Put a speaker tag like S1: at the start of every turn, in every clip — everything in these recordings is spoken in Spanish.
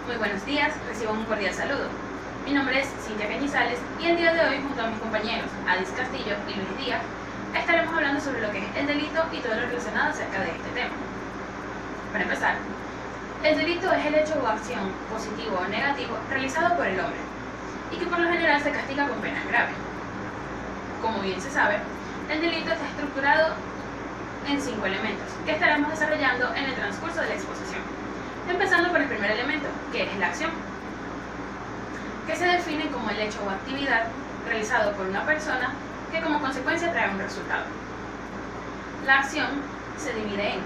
S1: Muy buenos días, reciban un cordial saludo. Mi nombre es Cintia Cañizales y el día de hoy, junto a mis compañeros Adis Castillo y Luis Díaz, estaremos hablando sobre lo que es el delito y todo lo relacionado acerca de este tema. Para empezar, el delito es el hecho o acción, positivo o negativo, realizado por el hombre y que por lo general se castiga con penas graves. Como bien se sabe, el delito está estructurado en 5 elementos que estaremos desarrollando en el transcurso de la exposición. Empezando por el primer elemento, que es la acción, que se define como el hecho o actividad realizado por una persona que como consecuencia trae un resultado. La acción se divide en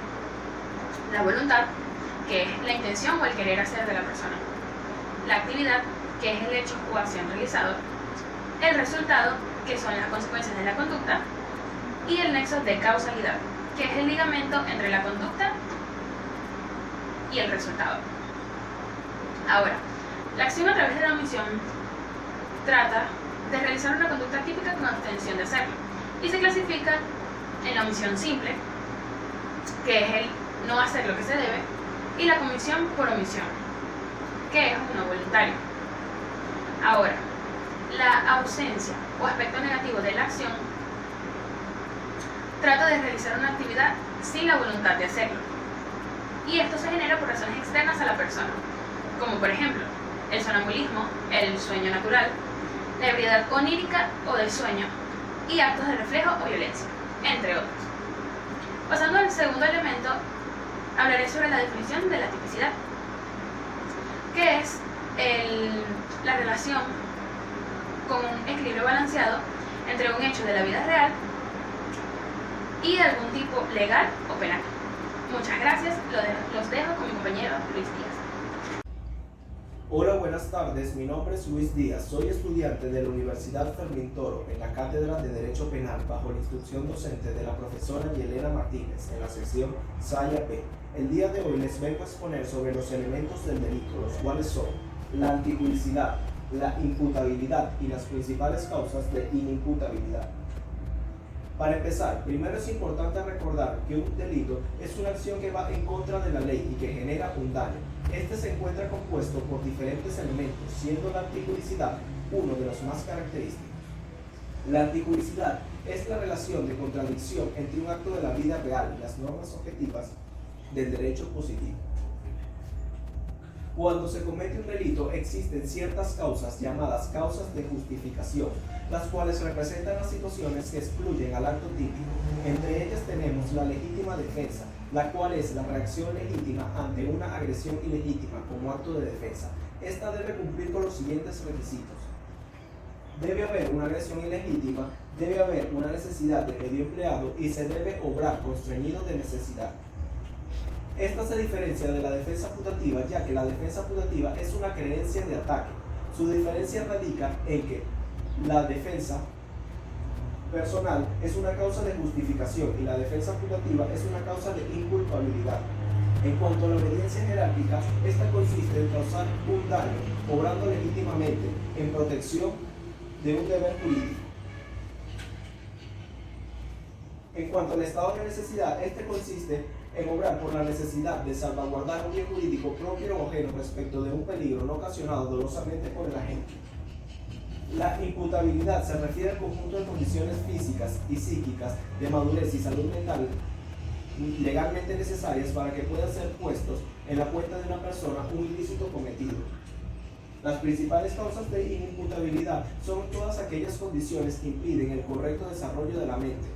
S1: la voluntad, que es la intención o el querer hacer de la persona, la actividad, que es el hecho o acción realizado, el resultado, que son las consecuencias de la conducta, y el nexo de causalidad, que es el ligamento entre la conducta y el resultado. Ahora, la acción a través de la omisión trata de realizar una conducta típica con la intención de hacerlo y se clasifica en la omisión simple, que es el no hacer lo que se debe, y la comisión por omisión, que es no voluntario. Ahora, la ausencia o aspecto negativo de la acción trata de realizar una actividad sin la voluntad de hacerlo, y esto se genera por razones externas a la persona, como por ejemplo el sonambulismo, el sueño natural, la ebriedad onírica o del sueño, y actos de reflejo o violencia, entre otros. Pasando al segundo elemento, hablaré sobre la definición de la tipicidad, que es la relación con un equilibrio balanceado entre un hecho de la vida real y de algún tipo legal o penal. Muchas gracias, los dejo con mi compañero Luis Díaz.
S2: Hola, buenas tardes, mi nombre es Luis Díaz, soy estudiante de la Universidad Fermín Toro en la Cátedra de Derecho Penal bajo la instrucción docente de la profesora Yelena Martínez en la sección Saya P. El día de hoy les vengo a exponer sobre los elementos del delito, los cuales son la antijudicidad, la imputabilidad y las principales causas de inimputabilidad. Para empezar, primero es importante recordar que un delito es una acción que va en contra de la ley y que genera un daño. Este se encuentra compuesto por diferentes elementos, siendo la antijudicidad uno de los más característicos. La antijudicidad es la relación de contradicción entre un acto de la vida real y las normas objetivas del derecho positivo. Cuando se comete un delito existen ciertas causas llamadas causas de justificación, las cuales representan las situaciones que excluyen al acto típico. Entre ellas tenemos la legítima defensa, la cual es la reacción legítima ante una agresión ilegítima como acto de defensa. Esta debe cumplir con los siguientes requisitos. Debe haber una agresión ilegítima, debe haber una necesidad de medio empleado y se debe obrar constreñido de necesidad. Esta se diferencia de la defensa putativa, ya que la defensa putativa es una creencia de ataque. Su diferencia radica en que la defensa personal es una causa de justificación y la defensa putativa es una causa de inculpabilidad. En cuanto a la obediencia jerárquica, esta consiste en causar un daño, obrando legítimamente en protección de un deber jurídico. En cuanto al estado de necesidad, este consiste en obrar por la necesidad de salvaguardar un bien jurídico propio o ajeno respecto de un peligro no ocasionado dolosamente por el agente. La imputabilidad se refiere al conjunto de condiciones físicas y psíquicas de madurez y salud mental legalmente necesarias para que puedan ser puestos en la cuenta de una persona un ilícito cometido. Las principales causas de inimputabilidad son todas aquellas condiciones que impiden el correcto desarrollo de la mente.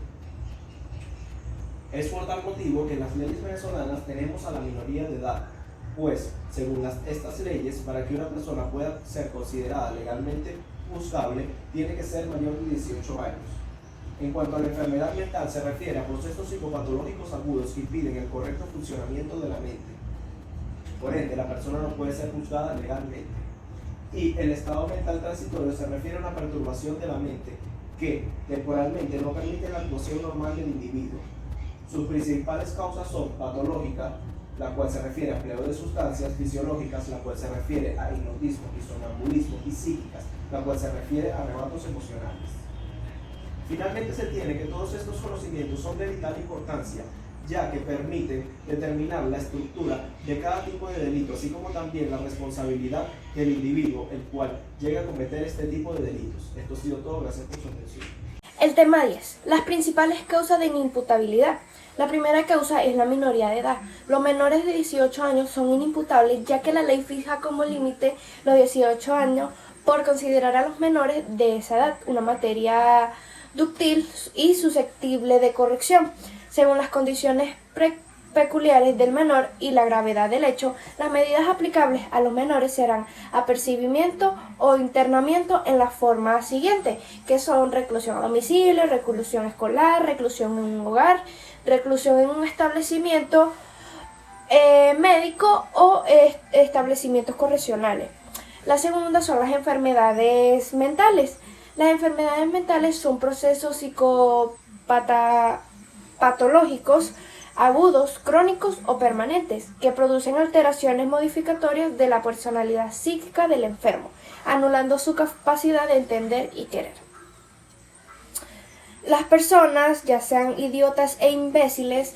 S2: Es por tal motivo que en las leyes venezolanas tenemos a la minoría de edad, pues, según estas leyes, para que una persona pueda ser considerada legalmente juzgable, tiene que ser mayor de 18 años. En cuanto a la enfermedad mental, se refiere a procesos psicopatológicos agudos que impiden el correcto funcionamiento de la mente. Por ende, la persona no puede ser juzgada legalmente. Y el estado mental transitorio se refiere a una perturbación de la mente que temporalmente no permite la actuación normal del individuo. Sus principales causas son patológica, la cual se refiere a empleo de sustancias, fisiológicas, la cual se refiere a hipnotismo y sonambulismo, y psíquicas, la cual se refiere a arrebatos emocionales. Finalmente se tiene que todos estos conocimientos son de vital importancia, ya que permiten determinar la estructura de cada tipo de delito, así como también la responsabilidad del individuo, el cual llega a cometer este tipo de delitos. Esto ha sido todo, gracias por su atención.
S3: El tema 10. Las principales causas de inimputabilidad. La primera causa es la minoría de edad. Los menores de 18 años son inimputables, ya que la ley fija como límite los 18 años por considerar a los menores de esa edad una materia dúctil y susceptible de corrección. Según las condiciones peculiares del menor y la gravedad del hecho, las medidas aplicables a los menores serán apercibimiento o internamiento en la forma siguiente, que son reclusión a domicilio, reclusión escolar, reclusión en un hogar, reclusión en un establecimiento médico o establecimientos correccionales. La segunda son las enfermedades mentales. Las enfermedades mentales son procesos psicopatológicos agudos, crónicos o permanentes, que producen alteraciones modificatorias de la personalidad psíquica del enfermo, anulando su capacidad de entender y querer. Las personas, ya sean idiotas e imbéciles,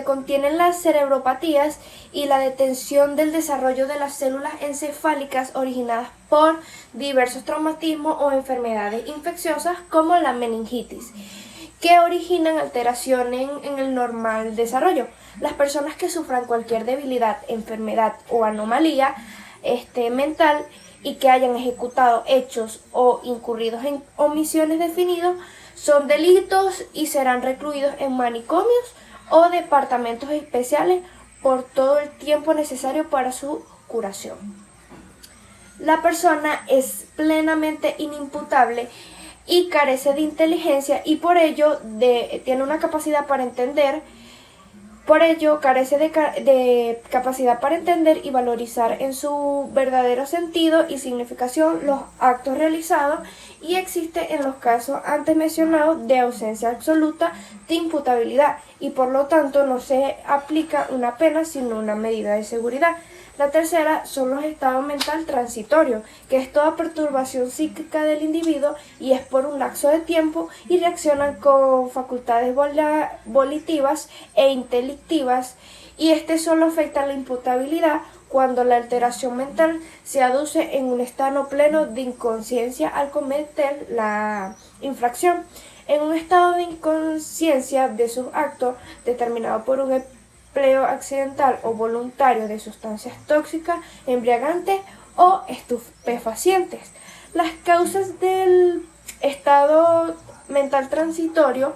S3: contienen las cerebropatías y la detención del desarrollo de las células encefálicas originadas por diversos traumatismos o enfermedades infecciosas como la meningitis, que originan alteraciones en el normal desarrollo. Las personas que sufran cualquier debilidad, enfermedad o anomalía mental y que hayan ejecutado hechos o incurridos en omisiones definidos son delitos y serán recluidos en manicomios o departamentos especiales por todo el tiempo necesario para su curación. La persona es plenamente inimputable y carece de inteligencia y por ello tiene una capacidad para entender, carece de capacidad para entender y valorizar en su verdadero sentido y significación los actos realizados y existe en los casos antes mencionados de ausencia absoluta de imputabilidad y por lo tanto no se aplica una pena sino una medida de seguridad. La tercera son los estados mental transitorios, que es toda perturbación psíquica del individuo y es por un lapso de tiempo y reaccionan con facultades volitivas e intelectivas y solo afecta la imputabilidad cuando la alteración mental se aduce en un estado pleno de inconsciencia al cometer la infracción. En un estado de inconsciencia de sus actos determinado por un empleo accidental o voluntario de sustancias tóxicas, embriagantes o estupefacientes. Las causas del estado mental transitorio,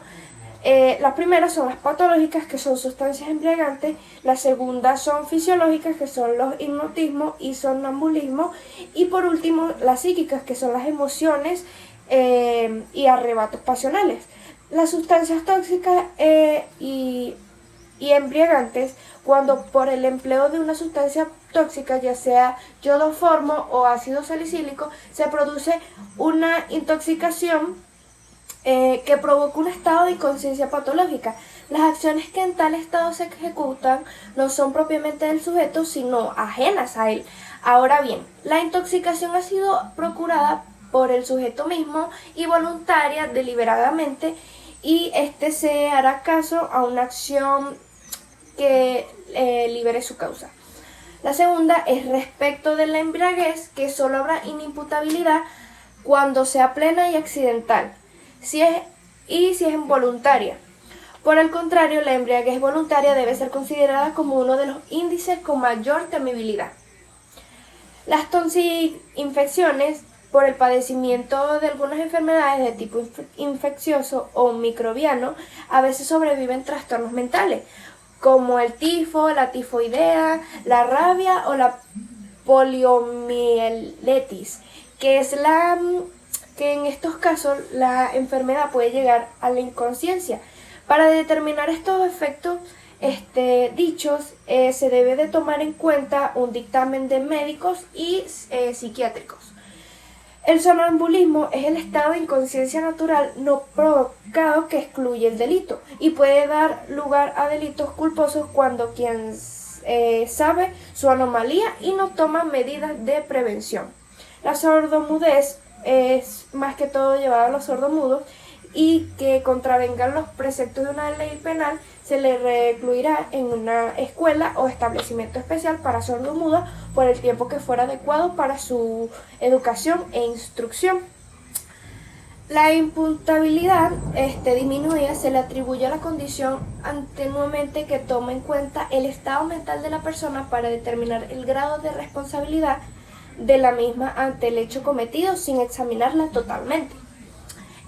S3: las primeras son las patológicas, que son sustancias embriagantes, las segundas son fisiológicas, que son los hipnotismos y somnambulismo, y por último las psíquicas, que son las emociones y arrebatos pasionales. Las sustancias tóxicas y embriagantes, cuando por el empleo de una sustancia tóxica, ya sea yodoformo o ácido salicílico, se produce una intoxicación que provoca un estado de inconsciencia patológica. Las acciones que en tal estado se ejecutan no son propiamente del sujeto, sino ajenas a él. Ahora bien, la intoxicación ha sido procurada por el sujeto mismo y voluntaria deliberadamente, y se hará caso a una acción que libere su causa. La segunda es respecto de la embriaguez, que solo habrá inimputabilidad cuando sea plena y accidental, si es involuntaria. Por el contrario, la embriaguez voluntaria debe ser considerada como uno de los índices con mayor temibilidad. Las tonsillinfecciones, por el padecimiento de algunas enfermedades de tipo infeccioso o microbiano, a veces sobreviven trastornos mentales, como el tifo, la tifoidea, la rabia o la poliomielitis, que en estos casos la enfermedad puede llegar a la inconsciencia. Para determinar estos efectos dichos, se debe de tomar en cuenta un dictamen de médicos y psiquiátricos. El somnambulismo es el estado de inconsciencia natural no provocado que excluye el delito y puede dar lugar a delitos culposos cuando quien sabe su anomalía y no toma medidas de prevención. La sordomudez es más que todo llevada a los sordomudos, y que contravengan los preceptos de una ley penal, se le recluirá en una escuela o establecimiento especial para sordomudos por el tiempo que fuera adecuado para su educación e instrucción. La imputabilidad disminuida se le atribuye a la condición atenuante que toma en cuenta el estado mental de la persona para determinar el grado de responsabilidad de la misma ante el hecho cometido sin examinarla totalmente.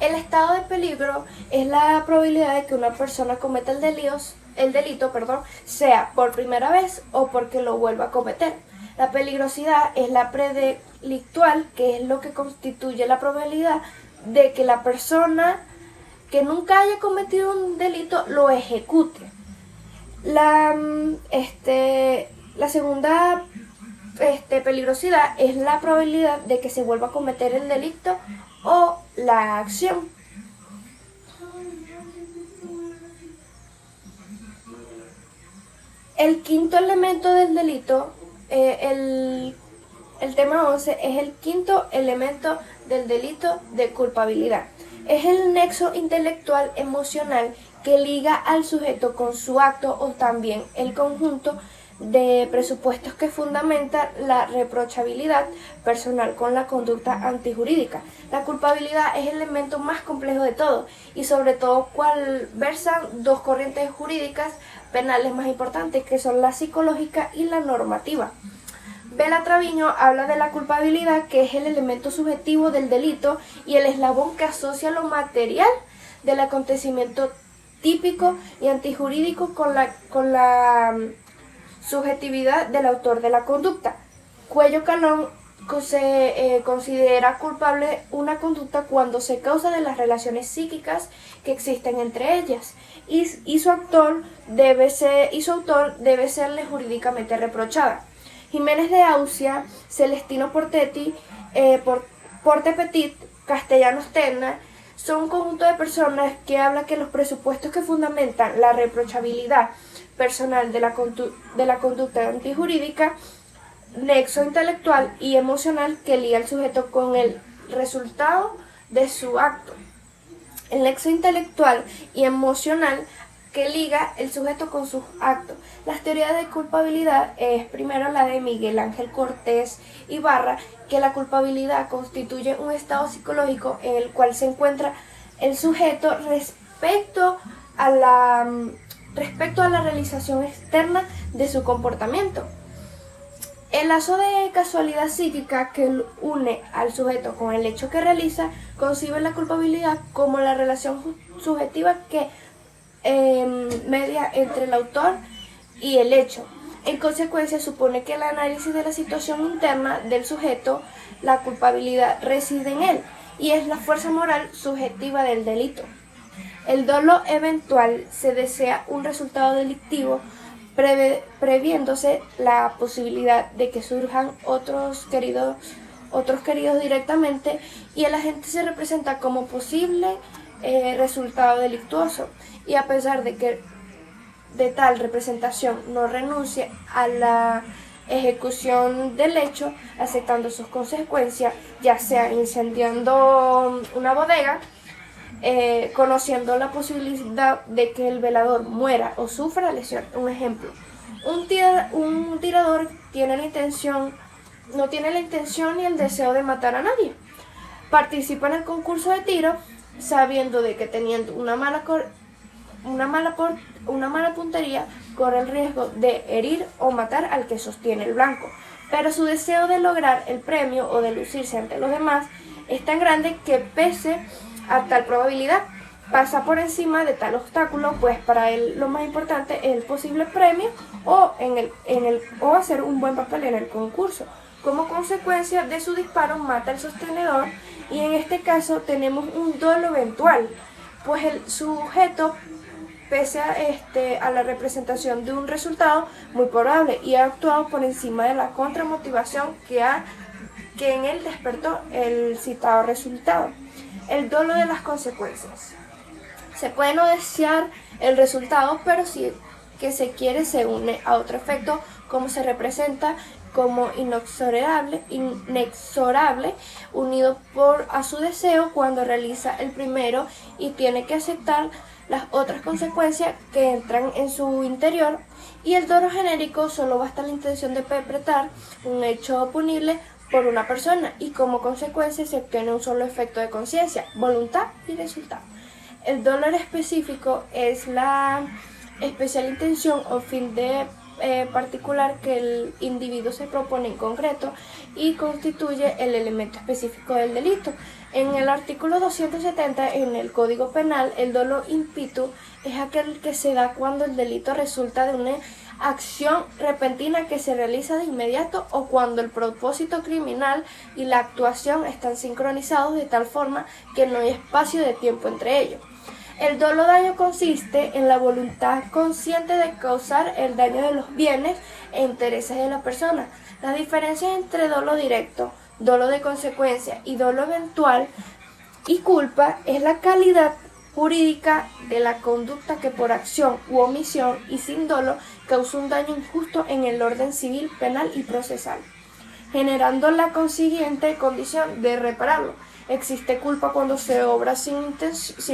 S3: El estado de peligro es la probabilidad de que una persona cometa el delito, sea por primera vez o porque lo vuelva a cometer. La peligrosidad es la predelictual, que es lo que constituye la probabilidad de que la persona que nunca haya cometido un delito lo ejecute. La segunda peligrosidad es la probabilidad de que se vuelva a cometer el delito o la acción. El quinto elemento del delito, el tema 11, es el quinto elemento del delito de culpabilidad. Es el nexo intelectual emocional que liga al sujeto con su acto o también el conjunto de presupuestos que fundamentan la reprochabilidad personal con la conducta antijurídica. La culpabilidad es el elemento más complejo de todo y sobre todo cual versan dos corrientes jurídicas penales más importantes, que son la psicológica y la normativa. Vela Traviño habla de la culpabilidad, que es el elemento subjetivo del delito y el eslabón que asocia lo material del acontecimiento típico y antijurídico con la subjetividad del autor de la conducta. Cuello Calón se considera culpable una conducta cuando se causa de las relaciones psíquicas que existen entre ellas y su autor debe serle jurídicamente reprochada. Jiménez de Aucia, Celestino Portetti, Porte Petit, Castellanos Tena, son un conjunto de personas que hablan que los presupuestos que fundamentan la reprochabilidad personal de la conducta antijurídica, nexo intelectual y emocional que liga al sujeto con el resultado de su acto. El nexo intelectual y emocional que liga el sujeto con sus actos. Las teorías de culpabilidad es primero la de Miguel Ángel Cortés Ibarra, que la culpabilidad constituye un estado psicológico en el cual se encuentra el sujeto respecto a la realización externa de su comportamiento. El lazo de casualidad psíquica que une al sujeto con el hecho que realiza concibe la culpabilidad como la relación subjetiva que media entre el autor y el hecho. En consecuencia, supone que el análisis de la situación interna del sujeto, la culpabilidad reside en él y es la fuerza moral subjetiva del delito. El dolo eventual se desea un resultado delictivo previéndose la posibilidad de que surjan otros queridos directamente y el agente se representa como posible resultado delictuoso y a pesar de que de tal representación no renuncie a la ejecución del hecho, aceptando sus consecuencias, ya sea incendiando una bodega, conociendo la posibilidad de que el velador muera o sufra lesión. Un ejemplo, un tirador no tiene la intención ni el deseo de matar a nadie. Participa en el concurso de tiro sabiendo de que teniendo una mala puntería corre el riesgo de herir o matar al que sostiene el blanco, pero su deseo de lograr el premio o de lucirse ante los demás es tan grande que pese a tal probabilidad pasa por encima de tal obstáculo, pues para él lo más importante es el posible premio o hacer un buen papel en el concurso. Como consecuencia de su disparo mata al sostenedor y en este caso tenemos un dolo eventual, pues el sujeto pese a la representación de un resultado muy probable y ha actuado por encima de la contramotivación que en él despertó el citado resultado. El dolo de las consecuencias. Se puede no desear el resultado, pero si que se quiere se une a otro efecto, como se representa como inexorable, unido a su deseo cuando realiza el primero y tiene que aceptar las otras consecuencias que entran en su interior. Y el dolo genérico solo basta la intención de perpetrar un hecho punible por una persona y como consecuencia se obtiene un solo efecto de conciencia, voluntad y resultado. El dolor específico es la especial intención o fin de particular que el individuo se propone en concreto y constituye el elemento específico del delito. En el artículo 270 en el Código Penal, el dolo impitu es aquel que se da cuando el delito resulta de una acción repentina que se realiza de inmediato o cuando el propósito criminal y la actuación están sincronizados de tal forma que no hay espacio de tiempo entre ellos. El dolo daño consiste en la voluntad consciente de causar el daño de los bienes e intereses de la persona. Las diferencias entre dolo directo, dolo de consecuencia y dolo eventual y culpa es la calidad jurídica de la conducta que por acción u omisión y sin dolo causa un daño injusto en el orden civil, penal y procesal, generando la consiguiente condición de repararlo. Existe culpa cuando se obra sin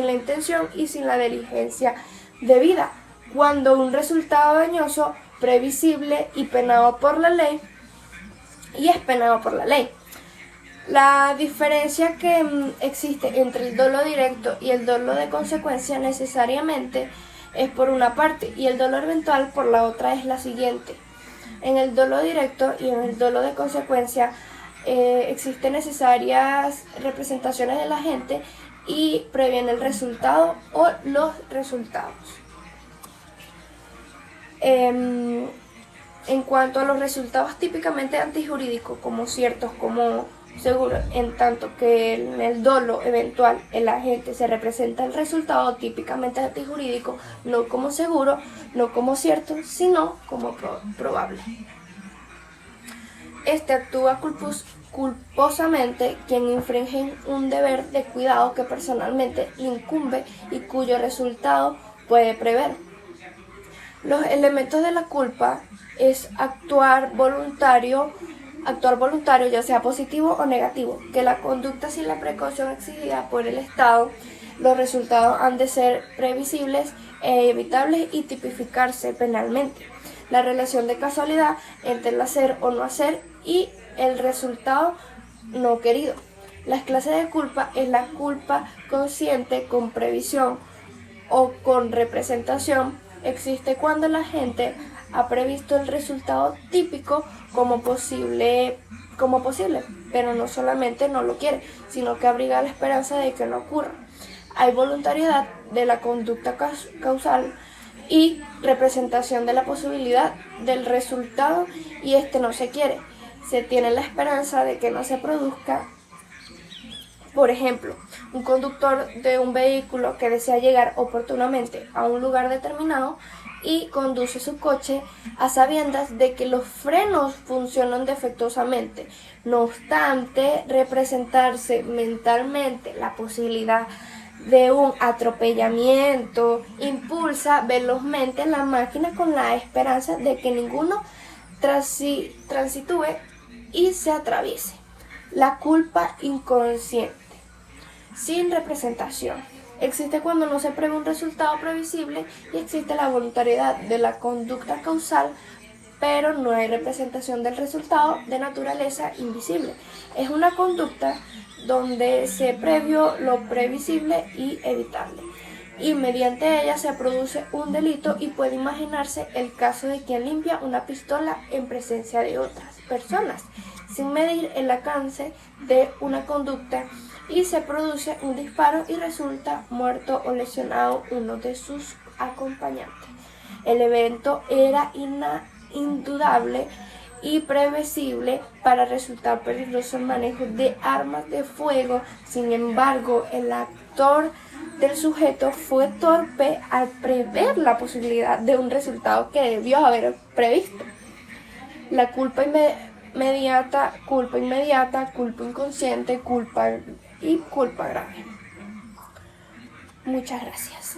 S3: la intención y sin la diligencia debida, cuando un resultado dañoso, previsible y penado por la ley, es penado por la ley. La diferencia que existe entre el dolo directo y el dolo de consecuencia necesariamente es por una parte y el dolo eventual por la otra es la siguiente. En el dolo directo y en el dolo de consecuencia existen necesarias representaciones de la gente y previene el resultado o los resultados. En cuanto a los resultados típicamente antijurídicos como ciertos, como seguros, en tanto que en el dolo eventual el agente se representa el resultado típicamente antijurídico no como seguro, no como cierto, sino como probable. Este actúa culposamente quien infringe un deber de cuidado que personalmente le incumbe y cuyo resultado puede prever. Los elementos de la culpa es actuar voluntario ya sea positivo o negativo, que la conducta sin la precaución exigida por el Estado, los resultados han de ser previsibles e evitables y tipificarse penalmente. La relación de casualidad entre el hacer o no hacer y el resultado no querido. Las clases de culpa es la culpa consciente con previsión o con representación. Existe cuando la gente ha previsto el resultado típico como posible, pero no solamente no lo quiere, sino que abriga la esperanza de que no ocurra. Hay voluntariedad de la conducta causal y representación de la posibilidad del resultado y no se quiere. Se tiene la esperanza de que no se produzca. Por ejemplo, un conductor de un vehículo que desea llegar oportunamente a un lugar determinado y conduce su coche a sabiendas de que los frenos funcionan defectuosamente. No obstante, representarse mentalmente la posibilidad de un atropellamiento impulsa velozmente la máquina con la esperanza de que ninguno transitúe y se atraviese. La culpa inconsciente, sin representación. Existe cuando no se prevé un resultado previsible y existe la voluntariedad de la conducta causal, pero no hay representación del resultado de naturaleza invisible. Es una conducta donde se previó lo previsible y evitable, y mediante ella se produce un delito y puede imaginarse el caso de quien limpia una pistola en presencia de otras personas, sin medir el alcance de una conducta y se produce un disparo y resulta muerto o lesionado uno de sus acompañantes. El evento era indudable y previsible para resultar peligroso el manejo de armas de fuego. Sin embargo, el actor del sujeto fue torpe al prever la posibilidad de un resultado que debió haber previsto. La culpa inmediata, culpa inconsciente, culpa grave. Muchas gracias.